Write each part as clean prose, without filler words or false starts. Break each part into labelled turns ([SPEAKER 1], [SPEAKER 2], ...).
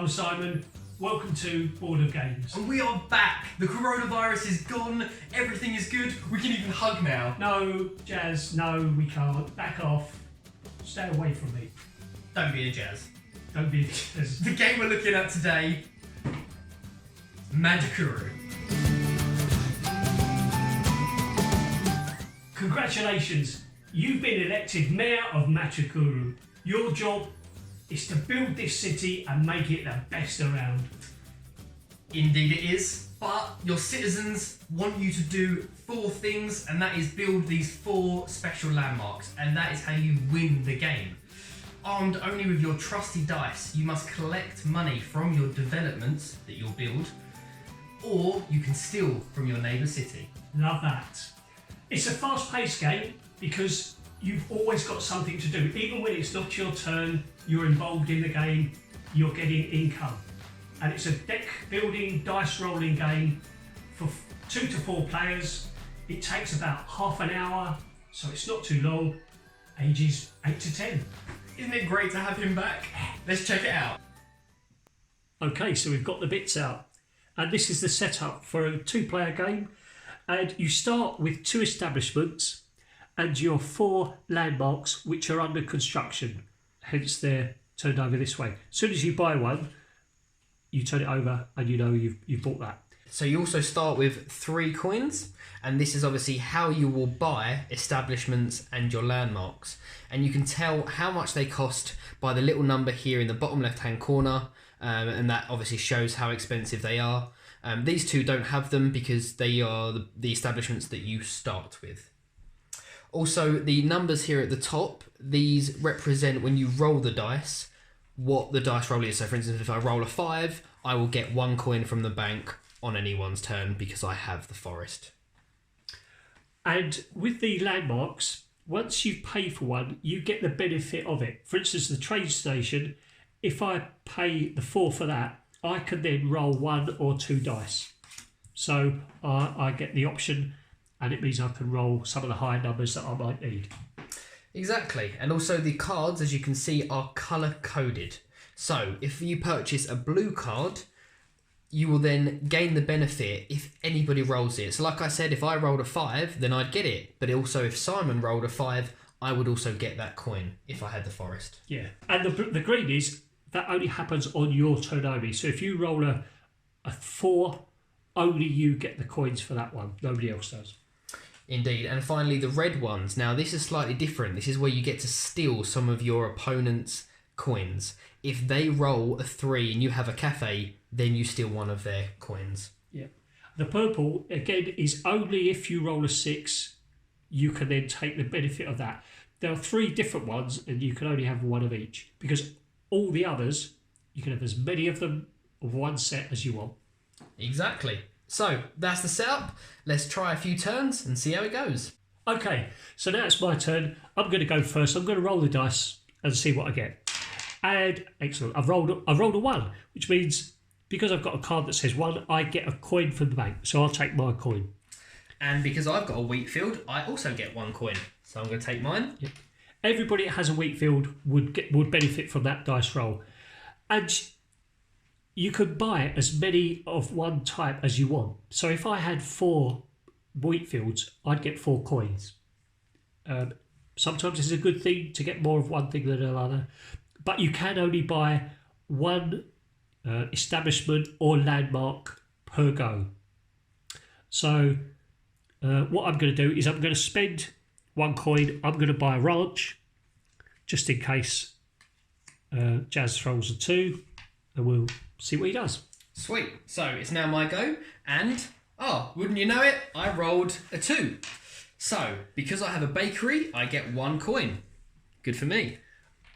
[SPEAKER 1] I'm Simon. Welcome to Board of Games.
[SPEAKER 2] And we are back. The coronavirus is gone. Everything is good. We can even hug now.
[SPEAKER 1] No, Jazz, no, we can't. Back off. Stay away from me.
[SPEAKER 2] Don't be a Jazz.
[SPEAKER 1] Don't be a Jazz.
[SPEAKER 2] The game we're looking at today, Machi Koro.
[SPEAKER 1] Congratulations. You've been elected Mayor of Machi Koro. Your job is to build this city and make it the best around.
[SPEAKER 2] Indeed it is. But your citizens want you to do 4 things, and that is build these 4 special landmarks, and that is how you win the game. Armed only with your trusty dice, you must collect money from your developments that you'll build, or you can steal from your neighbour city.
[SPEAKER 1] Love that. It's a fast-paced game because you've always got something to do. Even when it's not your turn, you're involved in the game, you're getting income. And it's a deck building, dice rolling game for 2 to 4 players. It takes about half an hour, so it's not too long. Ages 8 to 10.
[SPEAKER 2] Isn't it great to have him back? Let's check it out.
[SPEAKER 1] Okay, so we've got the bits out. And this is the setup for a 2-player game. And you start with 2 establishments and your 4 landmarks which are under construction. Hence they're turned over this way. As soon as you buy one, you turn it over and you know you've bought that.
[SPEAKER 3] So you also start with 3 coins, and this is obviously how you will buy establishments and your landmarks. And you can tell how much they cost by the little number here in the bottom left hand corner, and that obviously shows how expensive they are. These 2 don't have them because they are the establishments that you start with. Also, the numbers here at the top, these represent when you roll the dice, what the dice roll is. So for instance, if I roll a 5, I will get 1 coin from the bank on anyone's turn because I have the forest.
[SPEAKER 1] And with the landmarks, once you pay for one, you get the benefit of it. For instance, the train station, if I pay the 4 for that, I can then roll 1 or 2 dice. So I get the option, and it means I can roll some of the higher numbers that I might need.
[SPEAKER 3] Exactly. And also the cards, as you can see, are colour coded. So if you purchase a blue card, you will then gain the benefit if anybody rolls it. So like I said, if I rolled a 5, then I'd get it. But also if Simon rolled a 5, I would also get that coin if I had the forest.
[SPEAKER 1] Yeah. And the green is, that only happens on your turn only. So if you roll a 4, only you get the coins for that one. Nobody else does.
[SPEAKER 3] Indeed. And finally, the red ones. Now, this is slightly different. This is where you get to steal some of your opponent's coins. If they roll a 3 and you have a cafe, then you steal one of their coins.
[SPEAKER 1] Yeah. The purple, again, is only if you roll a 6, you can then take the benefit of that. There are 3 different ones, and you can only have 1 of each. Because all the others, you can have as many of them of one set as you want.
[SPEAKER 3] Exactly. So, that's the setup. Let's try a few turns and see how it goes.
[SPEAKER 1] Okay, so now it's my turn. I'm going to go first. I'm going to roll the dice and see what I get. And excellent. I've rolled a 1, which means because I've got a card that says 1, I get a coin from the bank. So I'll take my coin.
[SPEAKER 3] And because I've got a wheat field, I also get 1 coin. So I'm going to take mine.
[SPEAKER 1] Yep. Everybody that has a wheat field would benefit from that dice roll. And you could buy as many of one type as you want. So if I had 4 wheat fields, I'd get 4 coins. Sometimes it's a good thing to get more of one thing than another, but you can only buy 1 establishment or landmark per go. So what I'm going to do is I'm going to spend 1 coin. I'm going to buy a ranch, just in case Jazz throws a 2, and we'll see what he does.
[SPEAKER 3] Sweet. So it's now my go, and wouldn't you know it, I rolled a 2. So because I have a bakery, I get 1 coin. Good for me.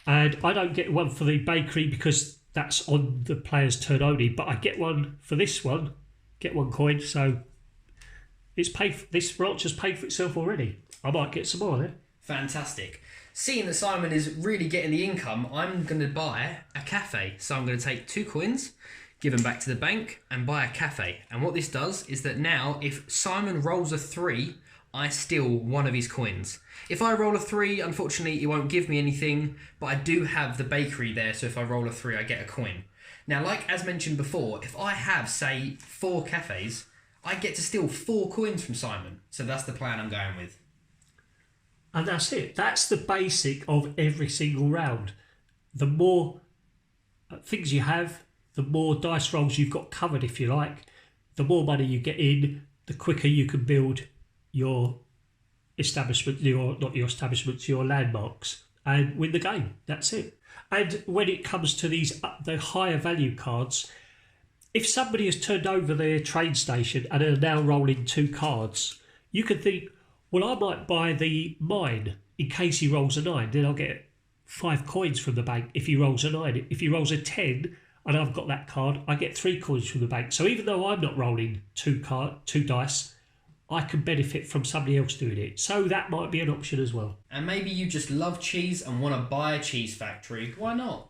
[SPEAKER 1] And I don't get 1 for the bakery because that's on the player's turn only, but I get 1 for this one, get 1 coin. So this ranch has paid for itself already. I might get some more there.
[SPEAKER 3] Fantastic. Seeing that Simon is really getting the income, I'm going to buy a cafe. So I'm going to take 2 coins, give them back to the bank, and buy a cafe. And what this does is that now, if Simon rolls a 3, I steal 1 of his coins. If I roll a 3, unfortunately, it won't give me anything, but I do have the bakery there, so if I roll a 3, I get a coin. Now, like as mentioned before, if I have, say, 4 cafes, I get to steal 4 coins from Simon. So that's the plan I'm going with.
[SPEAKER 1] And that's it. That's the basic of every single round. The more things you have, the more dice rolls you've got covered, if you like, the more money you get in, the quicker you can build your establishment, not your establishments, your landmarks, and win the game. That's it. And when it comes to the higher value cards, if somebody has turned over their train station and are now rolling 2 cards, you can think, well, I might buy the mine in case he rolls a 9, then I'll get 5 coins from the bank if he rolls a 9. If he rolls a 10 and I've got that card, I get 3 coins from the bank. So even though I'm not rolling 2 dice, I can benefit from somebody else doing it. So that might be an option as well.
[SPEAKER 3] And maybe you just love cheese and want to buy a cheese factory. Why not?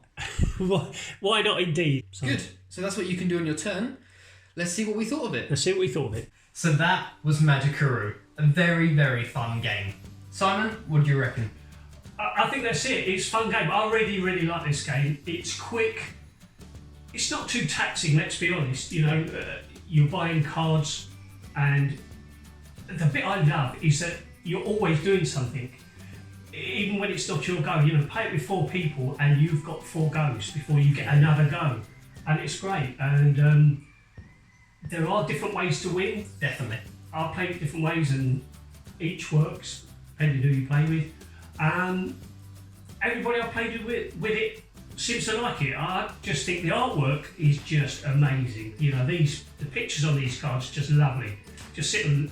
[SPEAKER 1] Why not indeed? So,
[SPEAKER 3] good. So that's what you can do on your turn. Let's see what we thought of it.
[SPEAKER 1] Let's see what we thought of it.
[SPEAKER 2] So that was Machi Koro. A very, very fun game. Simon, what do you reckon?
[SPEAKER 1] I think that's it. It's a fun game. I really, really like this game. It's quick. It's not too taxing, let's be honest. You know, you're buying cards, and the bit I love is that you're always doing something. Even when it's not your go, you know, play it with 4 people and you've got 4 goes before you get another go. And it's great. And there are different ways to win.
[SPEAKER 2] Definitely.
[SPEAKER 1] I'll play it different ways and each works, depending who you play with. Everybody I've played with it seems to like it. I just think the artwork is just amazing. You know, the pictures on these cards are just lovely. Just sit and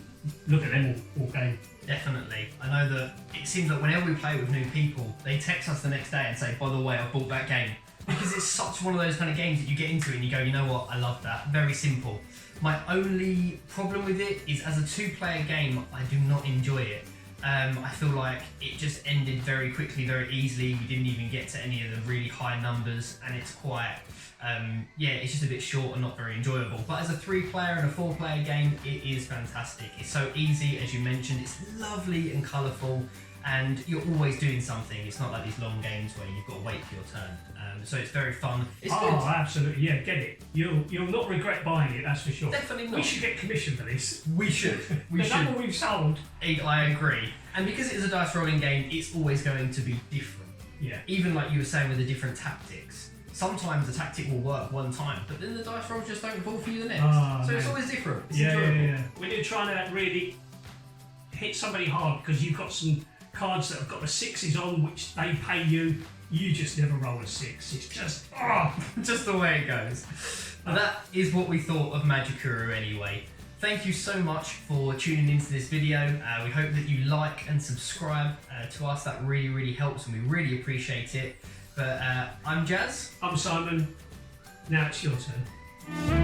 [SPEAKER 1] look at them all game.
[SPEAKER 2] Definitely. I know that it seems that whenever we play with new people, they text us the next day and say, by the way, I bought that game. Because it's such one of those kind of games that you get into and you go, you know what, I love that. Very simple. My only problem with it is as a 2-player game, I do not enjoy it. I feel like it just ended very quickly, very easily. We didn't even get to any of the really high numbers, and it's quite, it's just a bit short and not very enjoyable. But as a 3-player and a 4-player game, it is fantastic. It's so easy, as you mentioned. It's lovely and colourful, and you're always doing something. It's not like these long games where you've got to wait for your turn. So it's very fun. It's good.
[SPEAKER 1] Oh, absolutely. Yeah, get it. You'll not regret buying it, that's for sure.
[SPEAKER 2] Definitely not.
[SPEAKER 1] We should get commission for this.
[SPEAKER 2] We should. We
[SPEAKER 1] The
[SPEAKER 2] should.
[SPEAKER 1] number we've sold.
[SPEAKER 2] I agree. And because it is a dice rolling game, it's always going to be different.
[SPEAKER 1] Yeah.
[SPEAKER 2] Even like you were saying with the different tactics. Sometimes the tactic will work one time, but then the dice rolls just don't fall for you the next. So it's always different. It's enjoyable.
[SPEAKER 1] When you're trying to really hit somebody hard because you've got some cards that have got the 6s on which they pay you, you just never roll a 6. It's just,
[SPEAKER 2] just the way it goes. But that is what we thought of Machi Koro anyway. Thank you so much for tuning into this video. We hope that you like and subscribe to us. That really, really helps and we really appreciate it. But I'm Jazz.
[SPEAKER 1] I'm Simon. Now it's your turn.